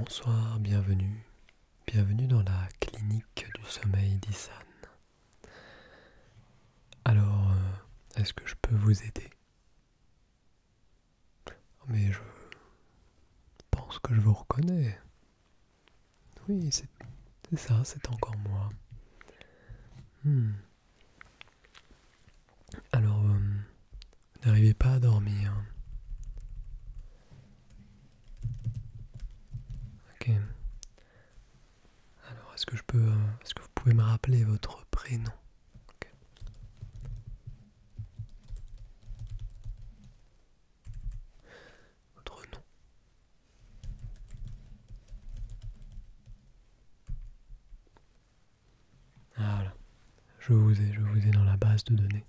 Bonsoir, bienvenue dans la clinique du sommeil d'Issan. Alors, est-ce que je peux vous aider? Mais je pense que je vous reconnais. Oui, c'est ça, c'est encore moi. Alors, vous n'arrivez pas à dormir. Ok. Alors, est-ce que vous pouvez me rappeler votre prénom? Ok. Votre nom. Ah, voilà. Je vous ai dans la base de données.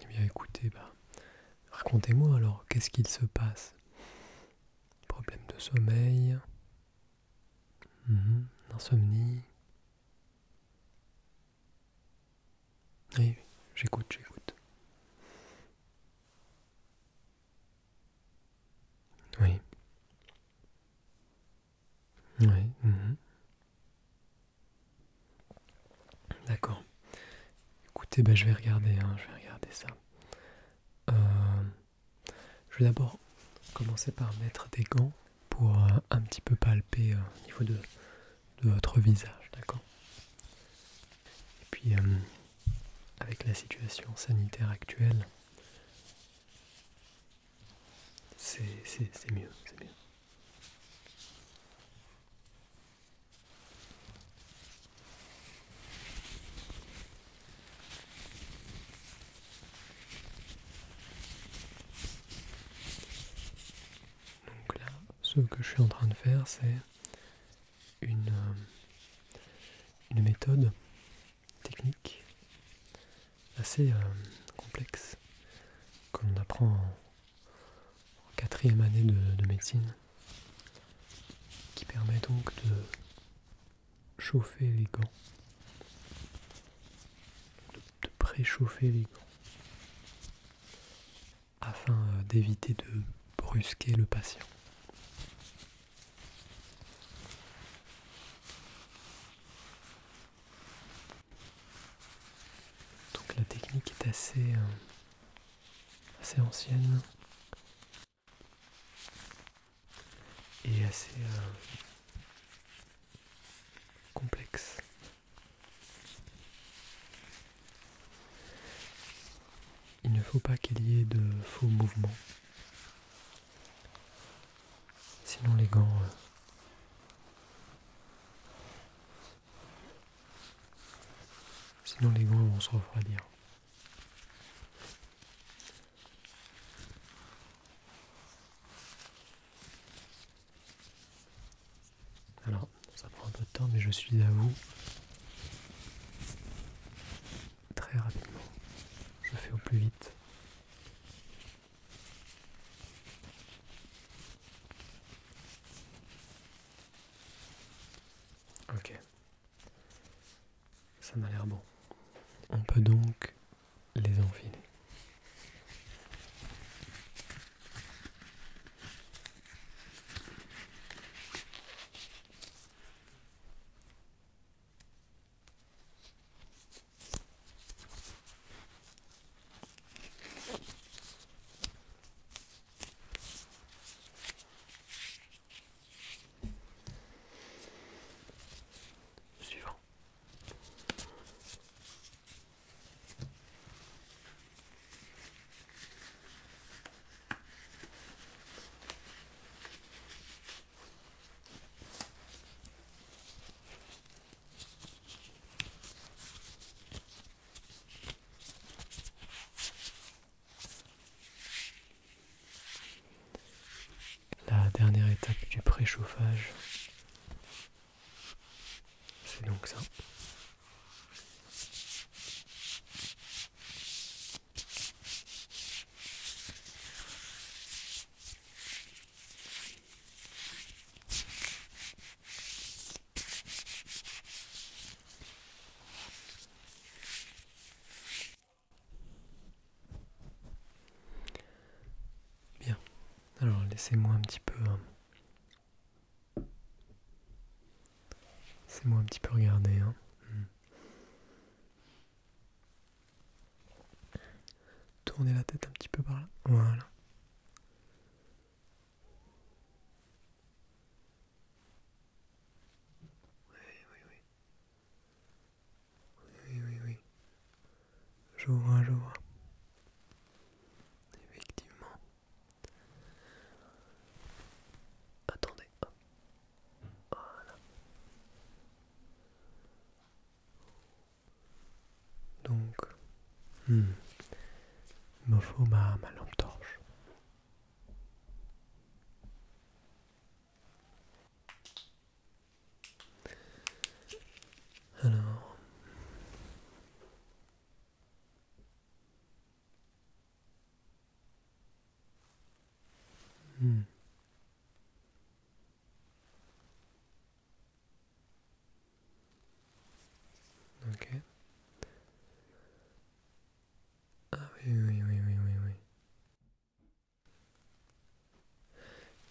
Eh bien, écoutez, racontez-moi alors, qu'est-ce qu'il se passe? Problème de sommeil, insomnie. Oui, oui, j'écoute. Oui, oui, d'accord. Écoutez, je vais regarder ça. Euh, je vais d'abord commencer par mettre des gants pour un petit peu palper au niveau de votre visage, d'accord? Et puis, avec la situation sanitaire actuelle, c'est mieux, c'est mieux. Donc là, ce que je suis en train de faire, c'est une méthode technique assez complexe que l'on apprend en quatrième année de médecine, qui permet donc de chauffer les gants, de préchauffer les gants, afin d'éviter de brusquer le patient. Donc la technique est assez ancienne et assez complexe. Il ne faut pas qu'il y ait de faux mouvements, sinon les gants vont se refroidir. Alors, ça prend un peu de temps, mais je suis à vous très rapidement. Je fais au plus vite. Ok. Ça m'a l'air bon. On peut donc les enfiler. Suivant. La dernière étape du préchauffage, c'est donc ça. Alors laissez-moi un petit peu... Laissez-moi un petit peu regarder. Hein. Tournez la tête un petit peu par là. Voilà. Oui. Je vois. Effectivement. Attendez. Hop. Voilà. Donc, il me faut ma lampe torche. Alors, ok. Ah oui.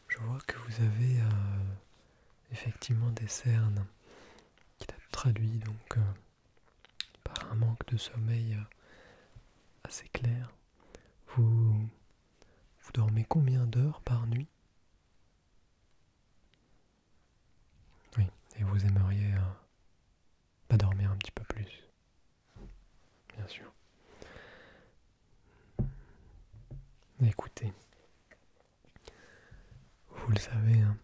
Je vois que vous avez effectivement des cernes qui traduit donc par un manque de sommeil assez clair. Vous dormez combien d'heures par nuit? Oui, et vous aimeriez pas dormir un petit peu plus, bien sûr. Écoutez, vous le savez, hein,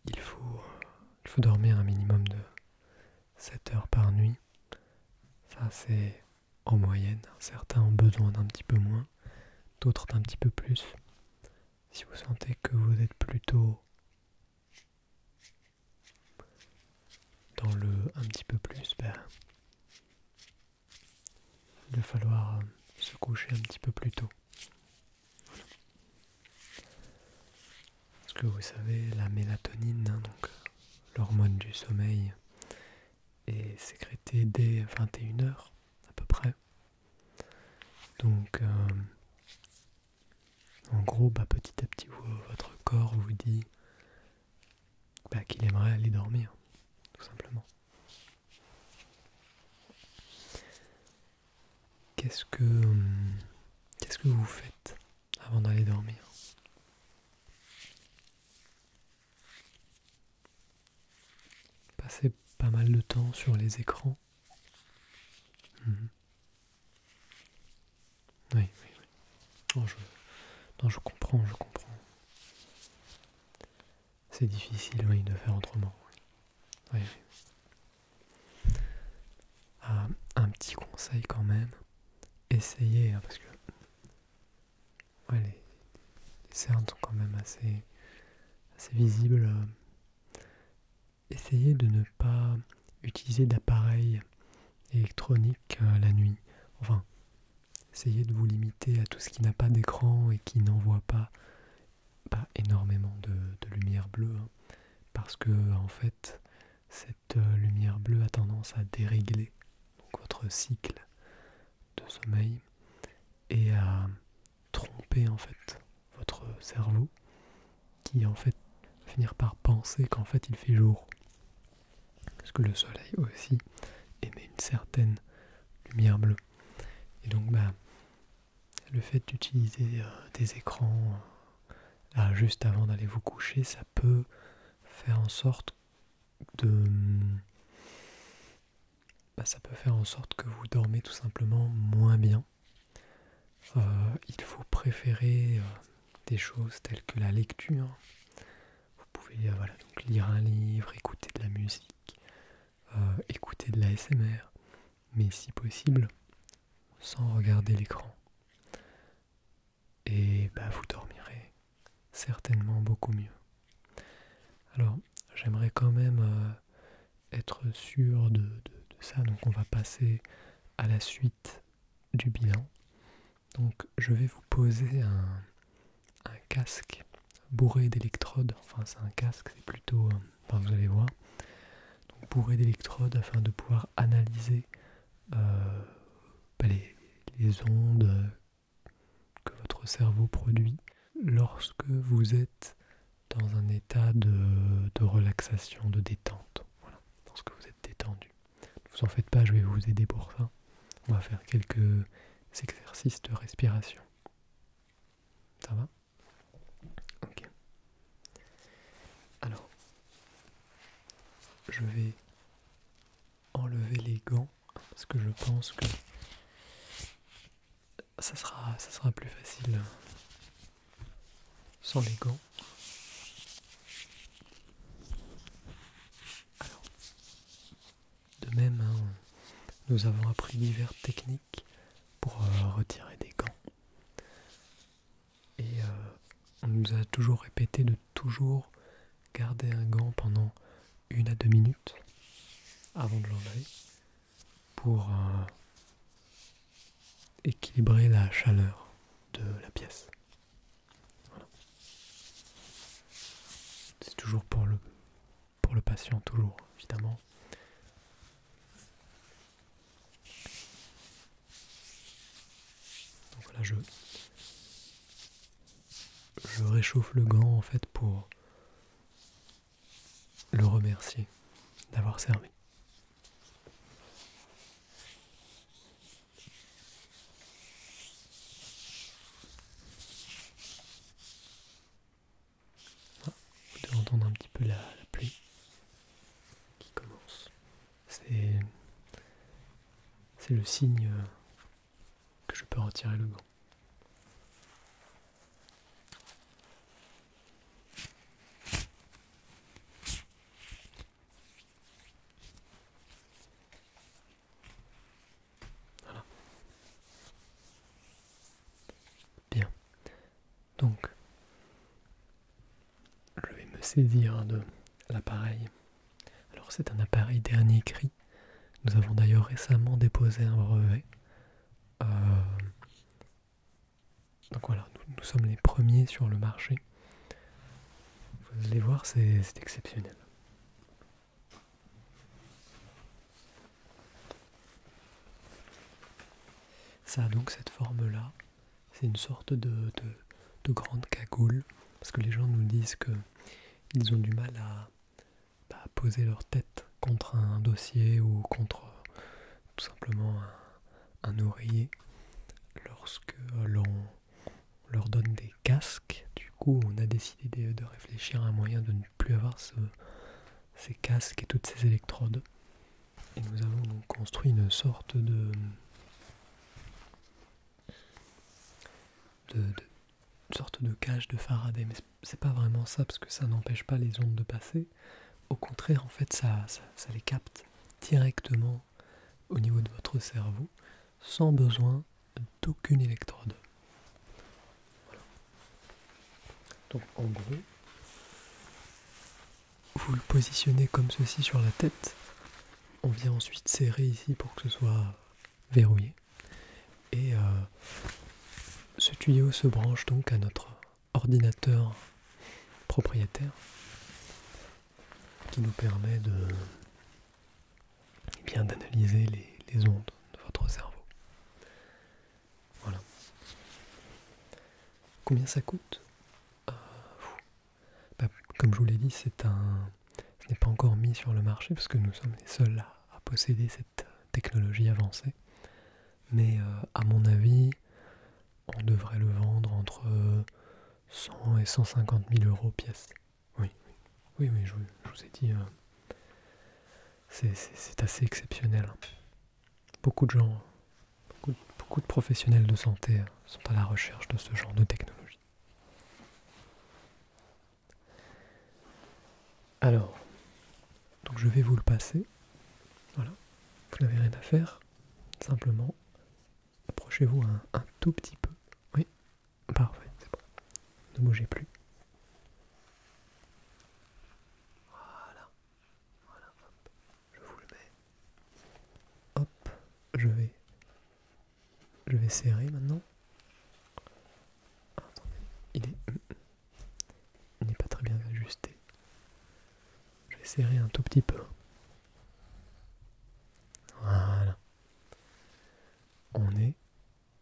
il faut dormir un minimum de 7 heures par nuit. Ça, c'est en moyenne. Certains ont besoin d'un petit peu moins, d'autres d'un petit peu plus. Si vous sentez que vous êtes plutôt dans le un petit peu plus, il va falloir se coucher un petit peu plus tôt. Parce que vous savez, la mélatonine, hein, donc l'hormone du sommeil, est sécrétée dès 21 h à peu près. Donc en gros, petit à petit, votre corps vous dit qu'il aimerait aller dormir, tout simplement. Qu'est-ce que vous faites avant d'aller dormir? Passez pas mal de temps sur les écrans. Oui. Non, je comprends. C'est difficile, oui, de faire autrement. Oui. Un petit conseil quand même, essayez, hein, parce que les cernes sont quand même assez visibles. Essayez de ne pas utiliser d'appareils électroniques la nuit. Enfin, essayez de vous limiter à tout ce qui n'a pas d'écran et qui n'envoie pas énormément de lumière bleue, hein, parce que en fait, cette lumière bleue a tendance à dérégler donc votre cycle de sommeil et à tromper en fait votre cerveau qui en fait va finir par penser qu'en fait il fait jour. Parce que le soleil aussi émet une certaine lumière bleue. Et donc le fait d'utiliser des écrans là juste avant d'aller vous coucher, ça peut faire en sorte que vous dormez tout simplement moins bien. Il faut préférer des choses telles que la lecture. Vous pouvez donc lire un livre, écouter de la musique, écouter de l'ASMR, mais si possible sans regarder l'écran. Et vous dormirez certainement beaucoup mieux. Alors j'aimerais quand même être sûr de ça, donc on va passer à la suite du bilan. Donc je vais vous poser un casque bourré d'électrodes, enfin c'est un casque, c'est plutôt, vous allez voir, donc bourré d'électrodes afin de pouvoir analyser les ondes que votre cerveau produit lorsque vous êtes dans un état de relaxation, de détente. Voilà, lorsque vous êtes détendu. Ne vous en faites pas, je vais vous aider pour ça. On va faire quelques exercices de respiration. Ça va? Ok. Alors, je vais enlever les gants parce que je pense que ça sera plus facile sans les gants. Alors, de même, hein, nous avons appris diverses techniques pour retirer des gants. Et on nous a toujours répété de toujours garder un gant pendant 1 à 2 minutes avant de l'enlever pour équilibrer la chaleur de la pièce. Voilà. C'est toujours pour le patient, toujours, évidemment. Donc voilà, je réchauffe le gant en fait pour le remercier d'avoir servi. Ah, vous devez entendre un petit peu la pluie qui commence. C'est le signe que je peux retirer le gant. Voilà. Bien. Donc, je vais me saisir de l'appareil. Alors, c'est un appareil dernier cri. Nous avons d'ailleurs récemment déposé un brevet. Donc voilà, nous sommes les premiers sur le marché. Vous allez voir, c'est exceptionnel. Ça a donc cette forme-là. C'est une sorte de grande cagoule. Parce que les gens nous disent qu'ils ont du mal à poser leur tête contre un dossier ou contre tout simplement un oreiller lorsque l'on leur donne des casques. Du coup, on a décidé de réfléchir à un moyen de ne plus avoir ces casques et toutes ces électrodes. Et nous avons donc construit une sorte de cage de Faraday. Mais c'est pas vraiment ça, parce que ça n'empêche pas les ondes de passer. Au contraire, en fait, ça les capte directement au niveau de votre cerveau, sans besoin d'aucune électrode. Voilà. Donc en gros, vous le positionnez comme ceci sur la tête. On vient ensuite serrer ici pour que ce soit verrouillé. Et ce tuyau se branche donc à notre ordinateur propriétaire qui nous permet d'analyser les ondes de votre cerveau. Voilà. Combien ça coûte? Comme je vous l'ai dit, ce n'est pas encore mis sur le marché parce que nous sommes les seuls à posséder cette technologie avancée. Mais à mon avis, on devrait le vendre entre 100 et 150 000 euros pièce. Oui, je vous ai dit, c'est assez exceptionnel. Beaucoup de gens, beaucoup de professionnels de santé sont à la recherche de ce genre de technologie. Alors, donc je vais vous le passer. Voilà, vous n'avez rien à faire. Simplement, approchez-vous un tout petit peu. Oui, parfait, c'est bon. Ne bougez plus. Voilà, hop, je vous le mets. Hop, je vais serrer maintenant. Attendez, il n'est pas très bien ajusté. Je vais serrer un tout petit peu. Voilà. On est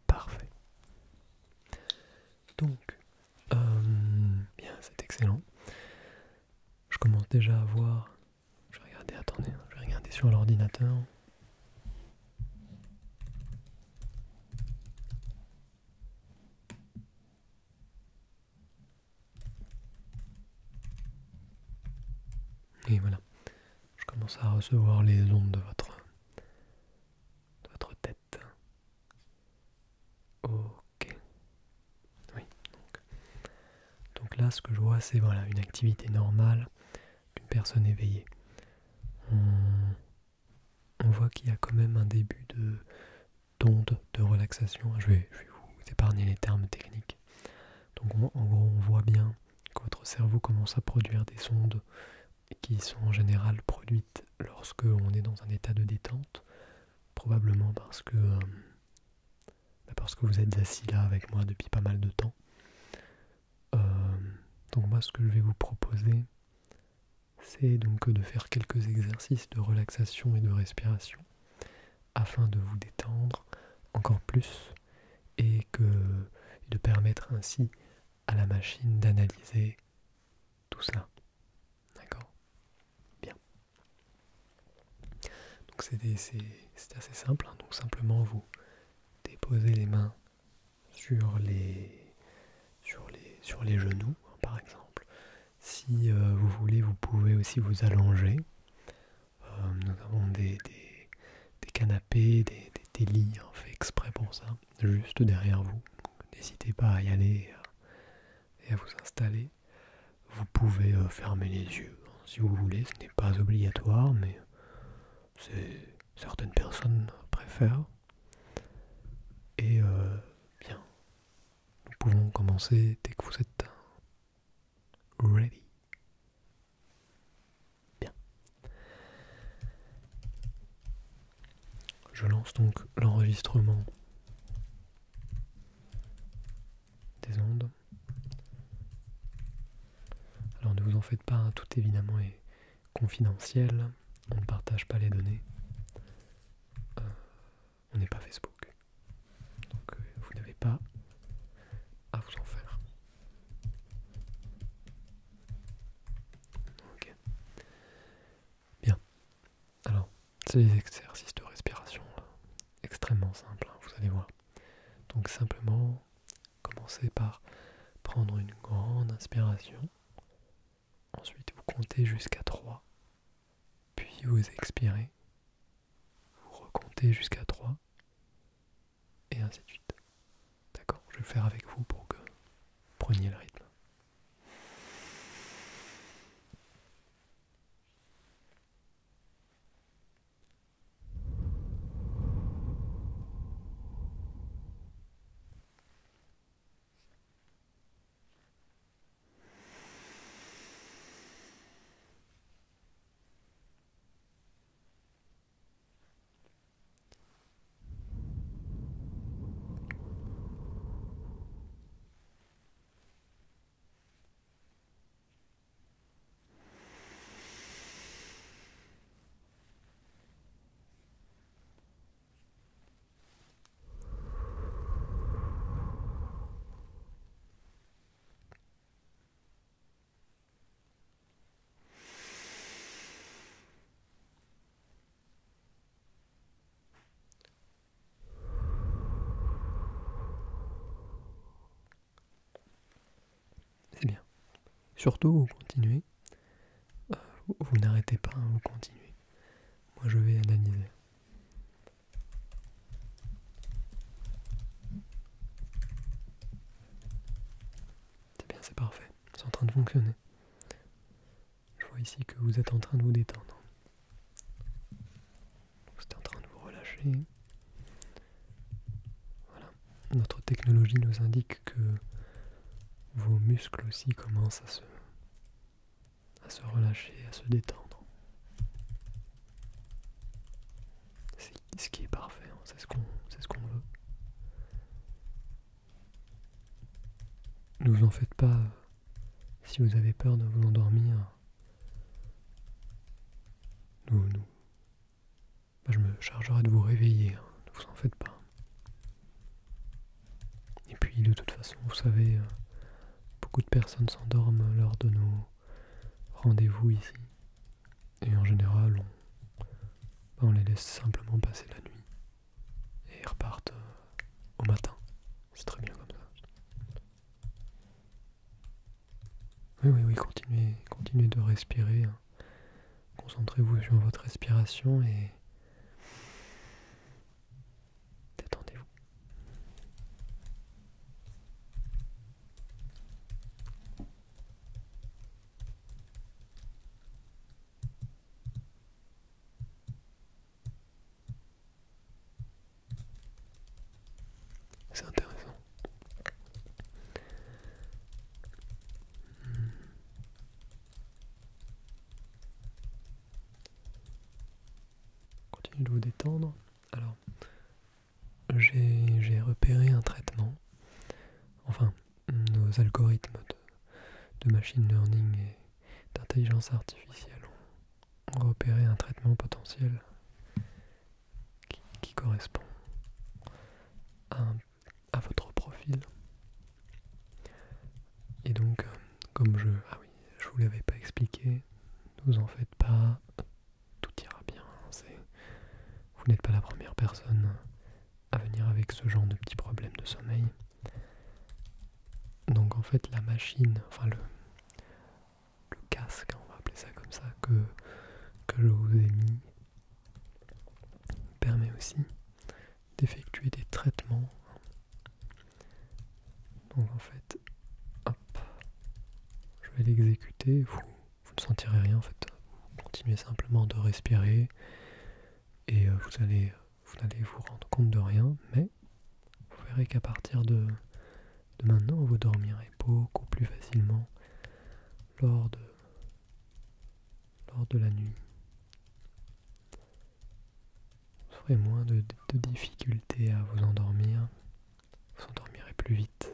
parfait. Donc, excellent. Je commence déjà à voir. Je vais regarder, attendez, je vais regarder sur l'ordinateur. Et voilà, je commence à recevoir les ondes de votre tête. Ok. Oui. Donc là, ce que je vois, c'est voilà, une activité normale d'une personne éveillée. On voit qu'il y a quand même un début d'onde de relaxation. Je vais vous épargner les termes techniques. Donc en gros, on voit bien que votre cerveau commence à produire des ondes qui sont en général produites lorsque on est dans un état de détente, probablement parce que vous êtes assis là avec moi depuis pas mal de temps. Donc moi, ce que je vais vous proposer, c'est donc de faire quelques exercices de relaxation et de respiration afin de vous détendre encore plus et de permettre ainsi à la machine d'analyser tout cela. D'accord ? Bien. Donc c'est assez simple, hein. Donc simplement vous déposez les mains sur les genoux, hein, par exemple. Si vous voulez, vous pouvez aussi vous allonger. Nous avons des canapés, des lits hein, faits exprès pour ça, juste derrière vous. N'hésitez pas à y aller et à vous installer. Vous pouvez fermer les yeux hein, si vous voulez, ce n'est pas obligatoire, mais certaines personnes préfèrent. Et bien, nous pouvons commencer dès que vous êtes ready. Bien. Je lance donc l'enregistrement des ondes. Alors ne vous en faites pas, hein, tout évidemment est confidentiel. On ne partage pas les données. On n'est pas Facebook. Donc vous n'avez pas à vous en faire. Ok. Bien. Alors, c'est des exercices de respiration extrêmement simples, hein, vous allez voir. Donc simplement, commencez par prendre une grande inspiration. Ensuite, vous comptez jusqu'à 3. Puis vous expirez. Vous recomptez jusqu'à 3. Et ainsi de suite. D'accord ? Je vais le faire avec vous pour que vous preniez le rythme. C'est bien. Surtout, vous continuez. Vous n'arrêtez pas, hein, vous continuez. Moi, je vais analyser. C'est bien, c'est parfait. C'est en train de fonctionner. Je vois ici que vous êtes en train de vous détendre. Vous êtes en train de vous relâcher. Voilà. Notre technologie nous indique que vos muscles aussi commencent à se relâcher, à se détendre. C'est ce qui est parfait, hein. C'est ce qu'on veut. Ne vous en faites pas si vous avez peur de vous endormir. Je me chargerai de vous réveiller, hein. Ne vous en faites pas. Et puis de toute façon, vous savez, beaucoup de personnes s'endorment lors de nos rendez-vous ici. Et en général, on les laisse simplement passer la nuit. Et ils repartent au matin. C'est très bien comme ça. Oui, continuez de respirer. Hein. Concentrez-vous sur votre respiration et détendez-vous. C'est intéressant. Continuez de vous détendre. Alors, j'ai repéré un traitement. Enfin, nos algorithmes de machine learning et d'intelligence artificielle ont repéré un traitement potentiel qui correspond à votre profil. Et donc, comme je vous l'avais pas expliqué, ne vous en faites pas, tout ira bien. Vous n'êtes pas la première personne à venir avec ce genre de petits problèmes de sommeil. Donc en fait la machine, enfin le casque, on va appeler ça comme ça, que je vous ai mis, permet aussi d'effectuer des traitements. Donc en fait, hop, je vais l'exécuter, vous ne sentirez rien en fait, vous continuez simplement de respirer et vous n'allez vous rendre compte de rien, mais vous verrez qu'à partir de maintenant, vous dormirez beaucoup plus facilement lors de la nuit. Vous aurez moins de difficultés à vous endormir, vous endormirez plus vite,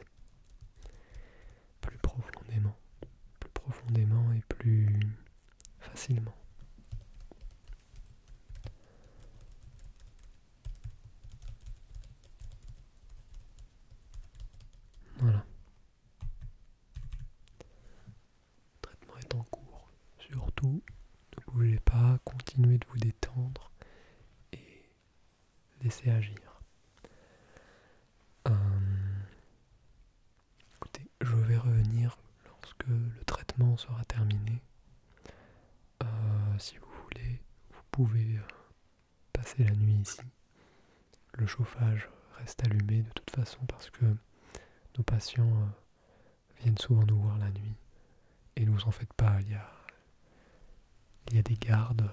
plus profondément et plus facilement. Voilà. Le traitement est en cours. Surtout, ne bougez pas, continuez de vous détendre et laissez agir. Écoutez, je vais revenir lorsque le traitement sera terminé. Si vous voulez, vous pouvez passer la nuit ici. Le chauffage reste allumé de toute façon parce que nos patients viennent souvent nous voir la nuit. Et ne vous en faites pas, il y a des gardes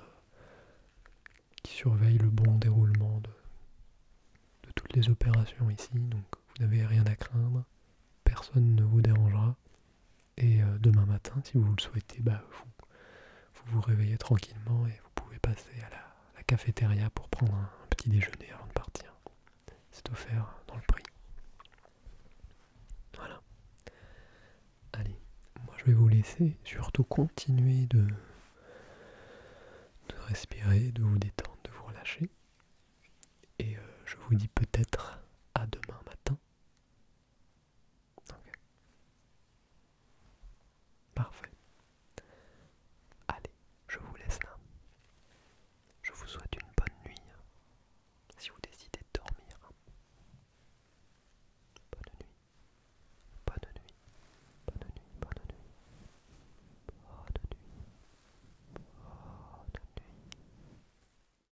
qui surveillent le bon déroulement de toutes les opérations ici, donc vous n'avez rien à craindre, personne ne vous dérangera. Et demain matin, si vous le souhaitez, vous réveillez tranquillement et vous pouvez passer à la cafétéria pour prendre un petit déjeuner avant de partir. C'est offert dans le prix. Voilà. Allez, moi je vais vous laisser, surtout continuer de respirer, de vous détendre, de vous relâcher. Et je vous dis peut-être